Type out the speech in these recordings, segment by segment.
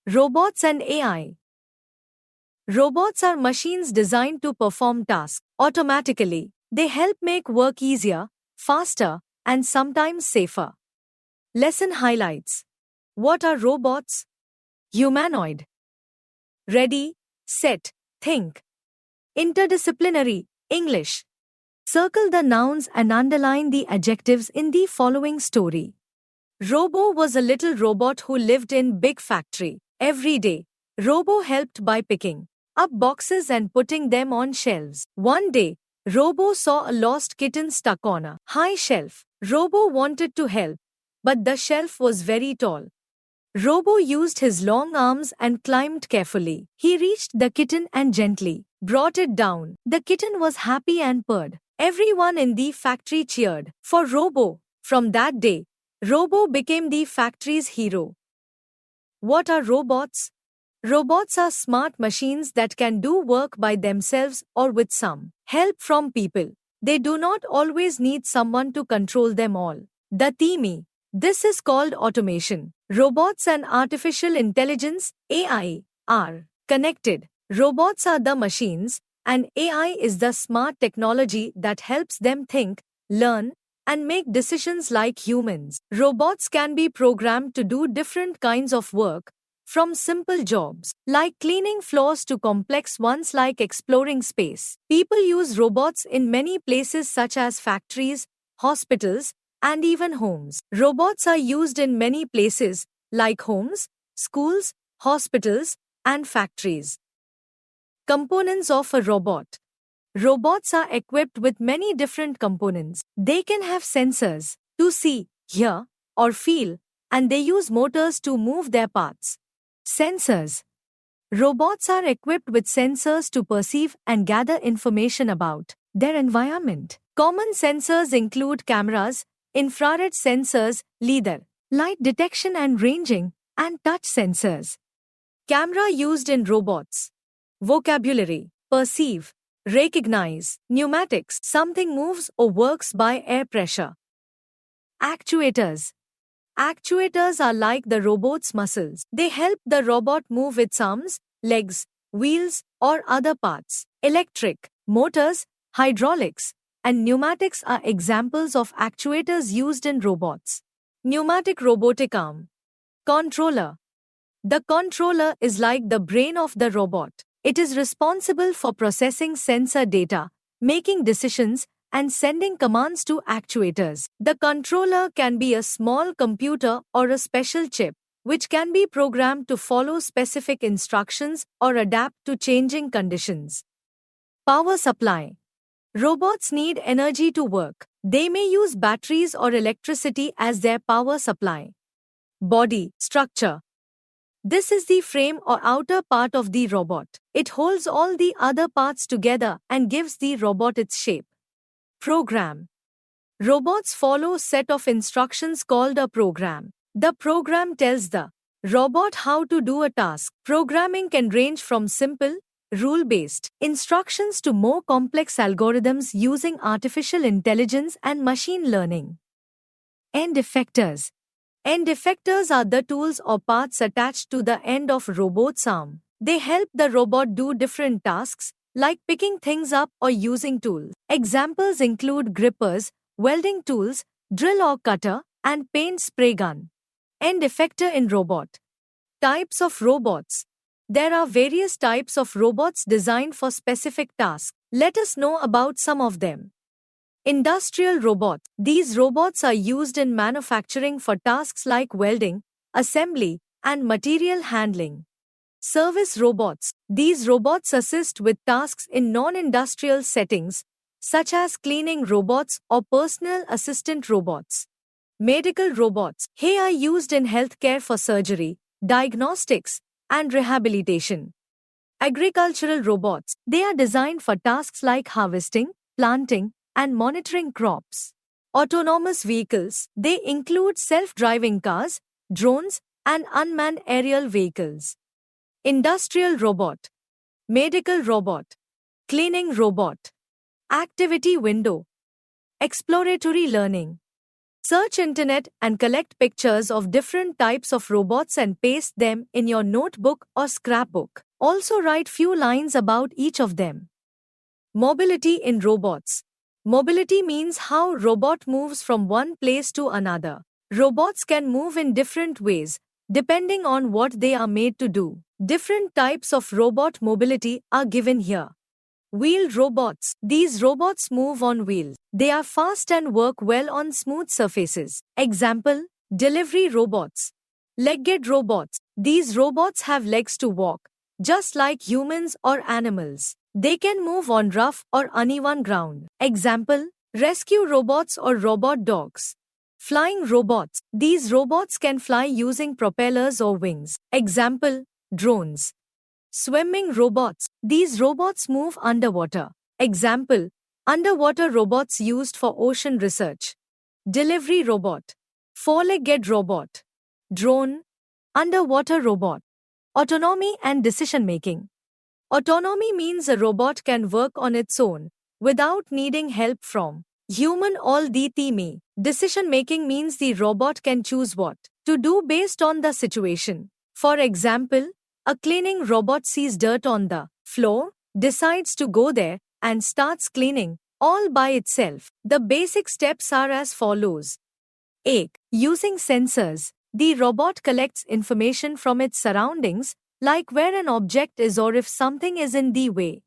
Robots and AI. Robots are machines designed to perform tasks automatically. They help make work easier, faster, and sometimes safer. Lesson highlights. What are robots? Humanoid. Ready, set, think. Interdisciplinary, English. Circle the nouns and underline the adjectives in the following story. Robo was a little robot who lived in big factory. Every day, Robo helped by picking up boxes and putting them on shelves. One day, Robo saw a lost kitten stuck on a high shelf. Robo wanted to help, but the shelf was very tall. Robo used his long arms and climbed carefully. He reached the kitten and gently brought it down. The kitten was happy and purred. Everyone in the factory cheered for Robo. From that day, Robo became the factory's hero. What are robots? Robots are smart machines that can do work by themselves or with some help from people. They do not always need someone to control them all. The theme. This is called automation. Robots and artificial intelligence (AI) are connected. Robots are the machines, and AI is the smart technology that helps them think, learn, and make decisions like humans. Robots can be programmed to do different kinds of work, from simple jobs like cleaning floors to complex ones like exploring space. People use robots in many places such as factories, hospitals, and even homes. Robots are used in many places like homes, schools, hospitals, and factories. Components of a robot. Robots are equipped with many different components. They can have sensors to see, hear, or feel, and they use motors to move their parts. Sensors. Robots are equipped with sensors to perceive and gather information about their environment. Common sensors include cameras, infrared sensors, LiDAR, light detection and ranging, and touch sensors. Camera used in robots. Vocabulary. Perceive. Recognize. Pneumatics. Something moves or works by air pressure. Actuators. Actuators are like the robot's muscles. They help the robot move its arms, legs, wheels, or other parts. Electric. Motors, hydraulics, and pneumatics are examples of actuators used in robots. Pneumatic robotic arm. Controller. The controller is like the brain of the robot. It is responsible for processing sensor data, making decisions, and sending commands to actuators. The controller can be a small computer or a special chip, which can be programmed to follow specific instructions or adapt to changing conditions. Power supply. Robots need energy to work. They may use batteries or electricity as their power supply. Body structure. This is the frame or outer part of the robot. It holds all the other parts together and gives the robot its shape. Program. Robots follow a set of instructions called a program. The program tells the robot how to do a task. Programming can range from simple, rule-based instructions to more complex algorithms using artificial intelligence and machine learning. End effectors. End effectors are the tools or parts attached to the end of a robot's arm. They help the robot do different tasks, like picking things up or using tools. Examples include grippers, welding tools, drill or cutter, and paint spray gun. End effector in robot. Types of robots. There are various types of robots designed for specific tasks. Let us know about some of them. Industrial robots. These robots are used in manufacturing for tasks like welding, assembly, and material handling. Service robots. These robots assist with tasks in non-industrial settings, such as cleaning robots or personal assistant robots. Medical robots. They are used in healthcare for surgery, diagnostics, and rehabilitation. Agricultural robots. They are designed for tasks like harvesting, planting, and monitoring crops. Autonomous vehicles. They include self-driving cars, drones, and unmanned aerial vehicles. Industrial robot. Medical robot. Cleaning robot. Activity window. Exploratory learning. Search internet and collect pictures of different types of robots and paste them in your notebook or scrapbook. Also write few lines about each of them. Mobility in robots. Mobility means how robot moves from one place to another. Robots can move in different ways, depending on what they are made to do. Different types of robot mobility are given here. Wheeled robots. These robots move on wheels. They are fast and work well on smooth surfaces. Example, delivery robots. Legged robots. These robots have legs to walk, just like humans or animals. They can move on rough or uneven ground. Example, rescue robots or robot dogs. Flying robots. These robots can fly using propellers or wings. Example, drones. Swimming robots. These robots move underwater. Example, underwater robots used for ocean research. Delivery robot. Four-legged robot. Drone. Underwater robot. Autonomy and decision-making. Autonomy means a robot can work on its own, without needing help from human or the team. Decision-making means the robot can choose what to do based on the situation. For example, a cleaning robot sees dirt on the floor, decides to go there, and starts cleaning, all by itself. The basic steps are as follows. A. Using sensors. The robot collects information from its surroundings, like where an object is or if something is in the way.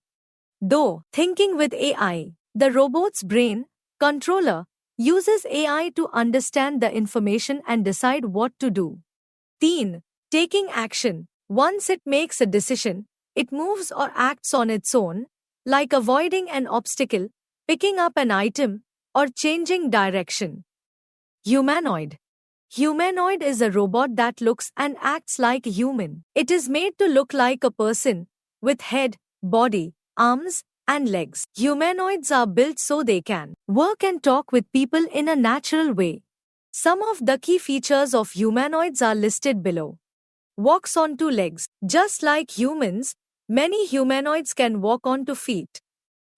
Though, thinking with AI, the robot's brain, controller, uses AI to understand the information and decide what to do. Teen. Taking action. Once it makes a decision, it moves or acts on its own, like avoiding an obstacle, picking up an item, or changing direction. Humanoid. Humanoid is a robot that looks and acts like a human. It is made to look like a person, with head, body, arms, and legs. Humanoids are built so they can work and talk with people in a natural way. Some of the key features of humanoids are listed below. Walks on two legs. Just like humans, many humanoids can walk on two feet.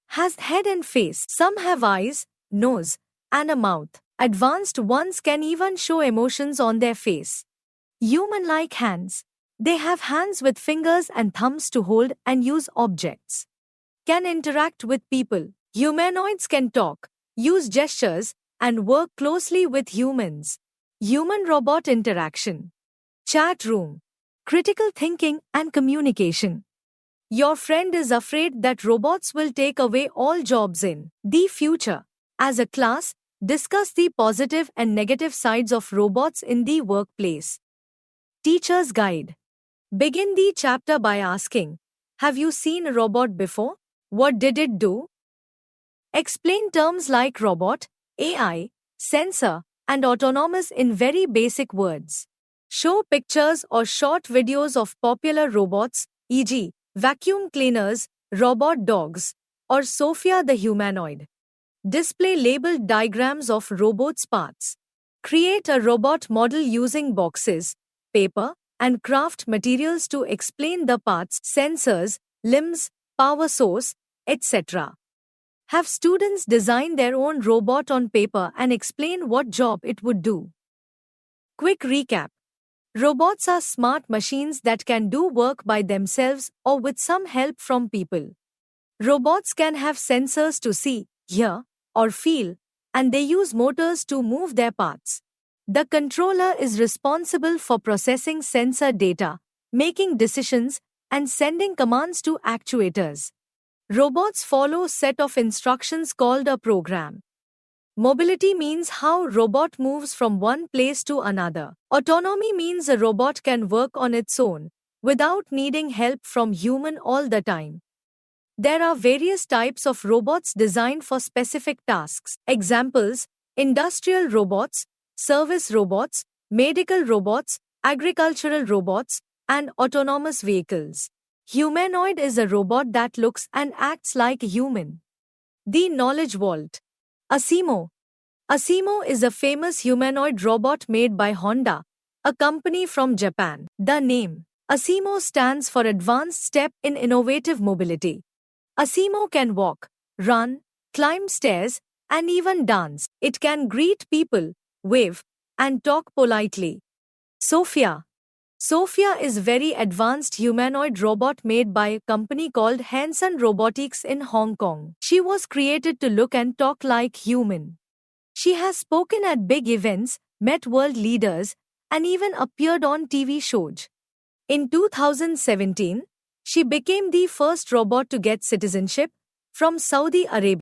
Has head and face. Some have eyes, nose, and a mouth. Advanced ones can even show emotions on their face. Human-like hands. They have hands with fingers and thumbs to hold and use objects. Can interact with people. Humanoids can talk, use gestures, and work closely with humans. Human-robot interaction. Chat room. Critical thinking and communication. Your friend is afraid that robots will take away all jobs in the future. As a class, discuss the positive and negative sides of robots in the workplace. Teacher's guide. Begin the chapter by asking, have you seen a robot before? What did it do? Explain terms like robot, AI, sensor, and autonomous in very basic words. Show pictures or short videos of popular robots, e.g., vacuum cleaners, robot dogs, or Sophia the humanoid. Display labeled diagrams of robots' parts. Create a robot model using boxes, paper, and craft materials to explain the parts, sensors, limbs, power source, etc. Have students design their own robot on paper and explain what job it would do. Quick recap. Robots are smart machines that can do work by themselves or with some help from people. Robots can have sensors to see, hear, or feel, and they use motors to move their parts. The controller is responsible for processing sensor data, making decisions, and sending commands to actuators. Robots follow a set of instructions called a program. Mobility means how a robot moves from one place to another. Autonomy means a robot can work on its own, without needing help from human all the time. There are various types of robots designed for specific tasks. Examples: industrial robots, service robots, medical robots, agricultural robots, and autonomous vehicles. Humanoid is a robot that looks and acts like a human. The Knowledge Vault. Asimo. Asimo is a famous humanoid robot made by Honda, a company from Japan. The name Asimo stands for Advanced Step in Innovative Mobility. Asimo can walk, run, climb stairs, and even dance. It can greet people, wave, and talk politely. Sophia. Sophia is very advanced humanoid robot made by a company called Hanson Robotics in Hong Kong. She was created to look and talk like human. She has spoken at big events, met world leaders, and even appeared on TV shows. In 2017, she became the first robot to get citizenship from Saudi Arabia.